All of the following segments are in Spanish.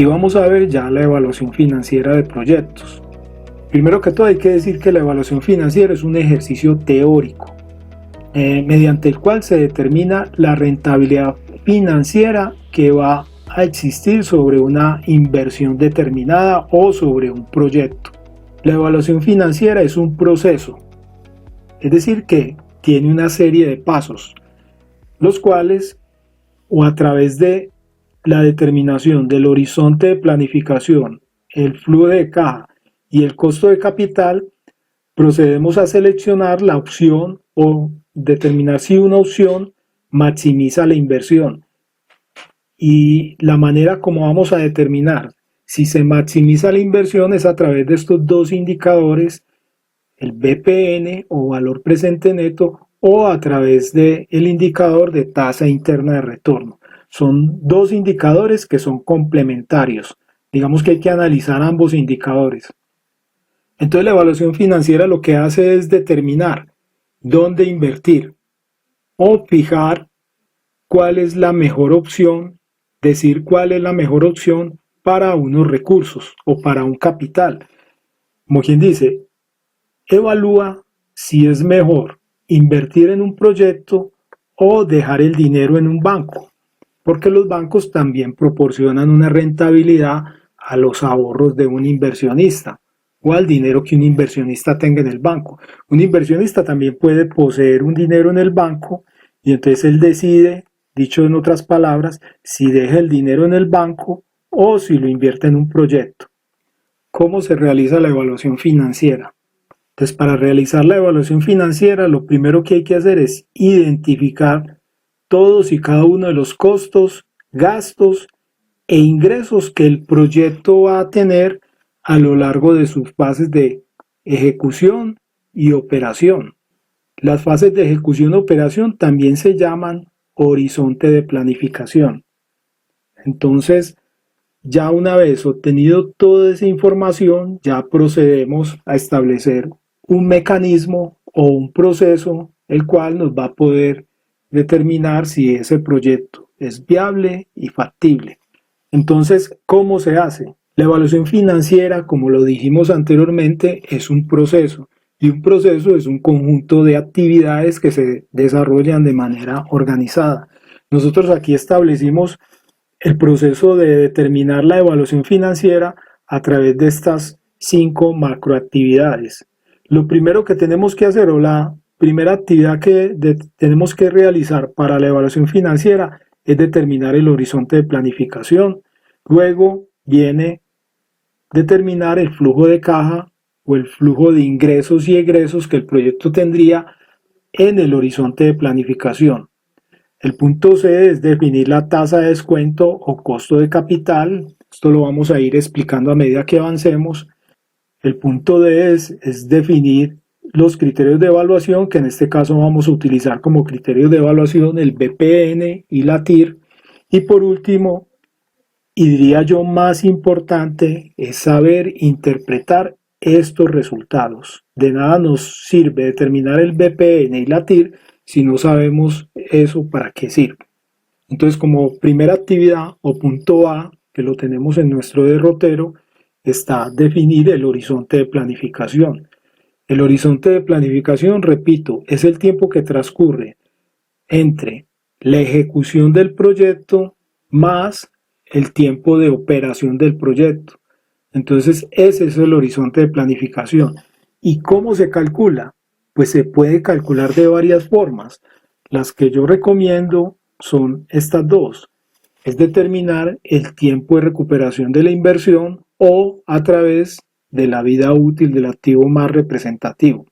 Aquí vamos a ver ya la evaluación financiera de proyectos. Primero que todo hay que decir que la evaluación financiera es un ejercicio teórico mediante el cual se determina la rentabilidad financiera que va a existir sobre una inversión determinada o sobre un proyecto. La evaluación financiera es un proceso, es decir que tiene una serie de pasos, los cuales o a través de la determinación del horizonte de planificación, el flujo de caja y el costo de capital, procedemos a seleccionar la opción o determinar si una opción maximiza la inversión. Y la manera como vamos a determinar si se maximiza la inversión es a través de estos dos indicadores, el BPN o valor presente neto, o a través del indicador de tasa interna de retorno. Son dos indicadores que son complementarios. Digamos que hay que analizar ambos indicadores. Entonces la evaluación financiera lo que hace es determinar dónde invertir o fijar cuál es la mejor opción, decir cuál es la mejor opción para unos recursos o para un capital. Como quien dice, evalúa si es mejor invertir en un proyecto o dejar el dinero en un banco, porque los bancos también proporcionan una rentabilidad a los ahorros de un inversionista o al dinero que un inversionista tenga en el banco. Un inversionista también puede poseer un dinero en el banco y entonces él decide, dicho en otras palabras, si deja el dinero en el banco o si lo invierte en un proyecto. ¿Cómo se realiza la evaluación financiera? Entonces, para realizar la evaluación financiera, lo primero que hay que hacer es identificar todos y cada uno de los costos, gastos e ingresos que el proyecto va a tener a lo largo de sus fases de ejecución y operación. Las fases de ejecución y operación también se llaman horizonte de planificación. Entonces, ya una vez obtenido toda esa información, ya procedemos a establecer un mecanismo o un proceso el cual nos va a poder determinar si ese proyecto es viable y factible. Entonces, ¿cómo se hace? La evaluación financiera, como lo dijimos anteriormente, es un proceso y un proceso es un conjunto de actividades que se desarrollan de manera organizada. Nosotros aquí establecimos el proceso de determinar la evaluación financiera a través de estas 5 macroactividades. Lo primero que tenemos que hacer o la primera actividad que tenemos que realizar para la evaluación financiera es determinar el horizonte de planificación. Luego viene determinar el flujo de caja o el flujo de ingresos y egresos que el proyecto tendría en el horizonte de planificación. El punto C es definir la tasa de descuento o costo de capital. Esto lo vamos a ir explicando a medida que avancemos. El punto D es definir los criterios de evaluación, que en este caso vamos a utilizar como criterios de evaluación el BPN y la TIR. Y por último, y diría yo más importante, es saber interpretar estos resultados. De nada nos sirve determinar el BPN y la TIR si no sabemos eso para qué sirve. Entonces, como primera actividad o punto A, que lo tenemos en nuestro derrotero, está definir el horizonte de planificación. El horizonte de planificación, repito, es el tiempo que transcurre entre la ejecución del proyecto más el tiempo de operación del proyecto. Entonces, ese es el horizonte de planificación. ¿Y cómo se calcula? Pues se puede calcular de varias formas. Las que yo recomiendo son estas dos. Es determinar el tiempo de recuperación de la inversión o a través de la vida útil del activo más representativo.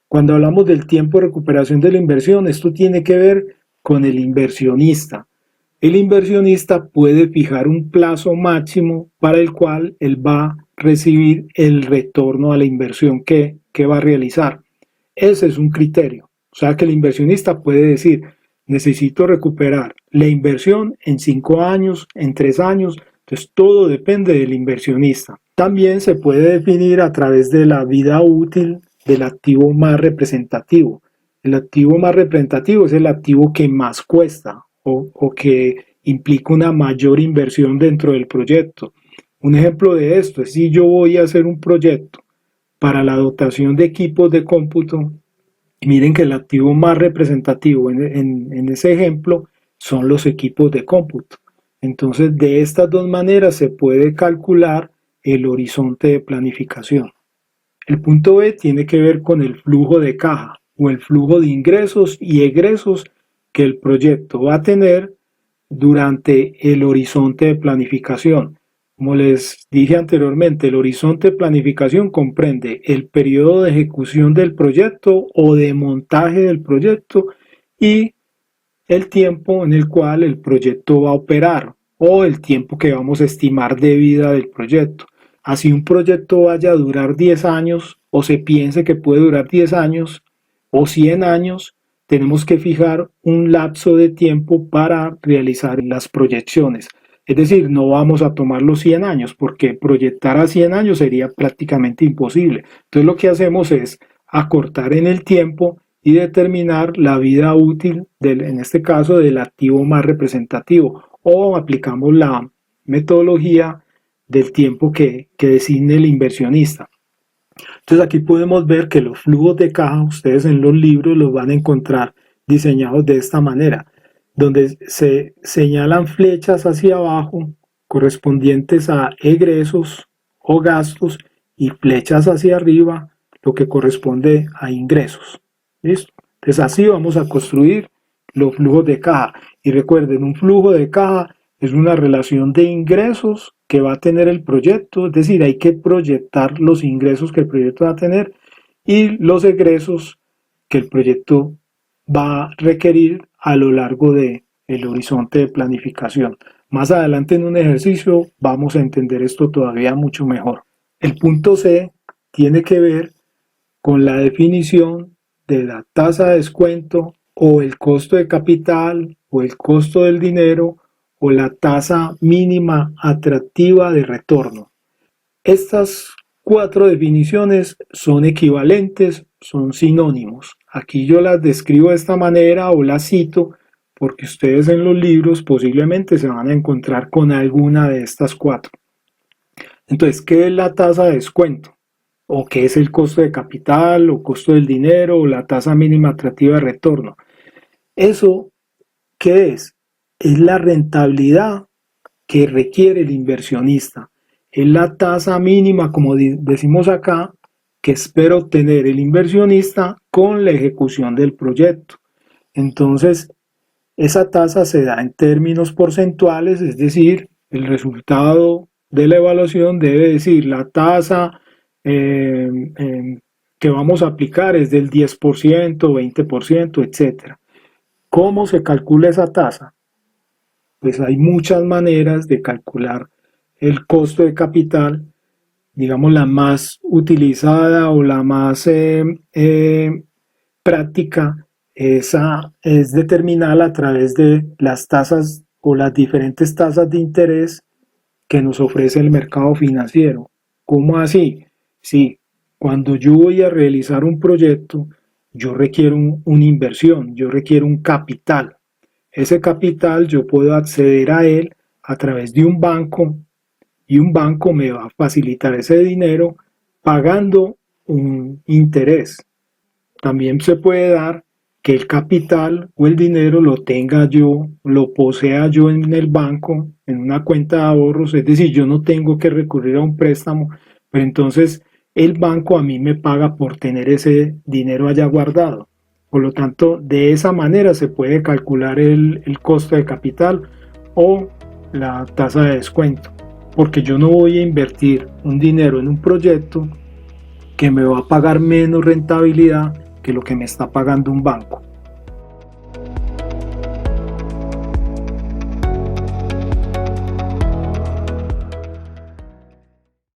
Cuando hablamos del tiempo de recuperación de la inversión, esto tiene que ver con el inversionista. El inversionista puede fijar un plazo máximo para el cual él va a recibir el retorno a la inversión que va a realizar. Ese es un criterio. O sea que el inversionista puede decir, necesito recuperar la inversión en 5 años, en 3 años. Entonces todo depende del inversionista. También se puede definir a través de la vida útil del activo más representativo. El activo más representativo es el activo que más cuesta o que implica una mayor inversión dentro del proyecto. Un ejemplo de esto es si yo voy a hacer un proyecto para la dotación de equipos de cómputo. Miren que el activo más representativo en ese ejemplo son los equipos de cómputo. Entonces, de estas dos maneras se puede calcular el horizonte de planificación. El punto B tiene que ver con el flujo de caja o el flujo de ingresos y egresos que el proyecto va a tener durante el horizonte de planificación. Como les dije anteriormente, el horizonte de planificación comprende el periodo de ejecución del proyecto o de montaje del proyecto y el tiempo en el cual el proyecto va a operar o el tiempo que vamos a estimar de vida del proyecto. Así un proyecto vaya a durar 10 años o se piense que puede durar 10 años o 100 años, tenemos que fijar un lapso de tiempo para realizar las proyecciones. Es decir, no vamos a tomar los 100 años porque proyectar a 100 años sería prácticamente imposible. Entonces lo que hacemos es acortar en el tiempo y determinar la vida útil, en este caso, del activo más representativo, o aplicamos la metodología del tiempo que designe el inversionista. Entonces aquí podemos ver que los flujos de caja, ustedes en los libros los van a encontrar diseñados de esta manera, donde se señalan flechas hacia abajo correspondientes a egresos o gastos y flechas hacia arriba lo que corresponde a ingresos. ¿Listo? Entonces así vamos a construir los flujos de caja. Y recuerden, un flujo de caja es una relación de ingresos que va a tener el proyecto, es decir, hay que proyectar los ingresos que el proyecto va a tener y los egresos que el proyecto va a requerir a lo largo del horizonte de planificación. Más adelante en un ejercicio vamos a entender esto todavía mucho mejor. El punto C tiene que ver con la definición de la tasa de descuento o el costo de capital o el costo del dinero o la tasa mínima atractiva de retorno. Estas 4 definiciones son equivalentes, son sinónimos. Aquí yo las describo de esta manera o las cito porque ustedes en los libros posiblemente se van a encontrar con alguna de estas 4. Entonces, ¿qué es la tasa de descuento? ¿O qué es el costo de capital o costo del dinero o la tasa mínima atractiva de retorno? ¿Eso qué es? Es la rentabilidad que requiere el inversionista. Es la tasa mínima, como decimos acá, que espera obtener el inversionista con la ejecución del proyecto. Entonces, esa tasa se da en términos porcentuales, es decir, el resultado de la evaluación debe decir la tasa que vamos a aplicar es del 10%, 20%, etc. ¿Cómo se calcula esa tasa? Pues hay muchas maneras de calcular el costo de capital. Digamos, la más utilizada o la más práctica es determinada a través de las tasas o las diferentes tasas de interés que nos ofrece el mercado financiero. ¿Cómo así? Sí, cuando yo voy a realizar un proyecto, yo requiero una inversión, yo requiero un capital. Ese capital yo puedo acceder a él a través de un banco y un banco me va a facilitar ese dinero pagando un interés. También se puede dar que el capital o el dinero lo tenga yo, lo posea yo en el banco, en una cuenta de ahorros, es decir, yo no tengo que recurrir a un préstamo, pero entonces el banco a mí me paga por tener ese dinero allá guardado. Por lo tanto, de esa manera se puede calcular el costo de capital o la tasa de descuento, porque yo no voy a invertir un dinero en un proyecto que me va a pagar menos rentabilidad que lo que me está pagando un banco.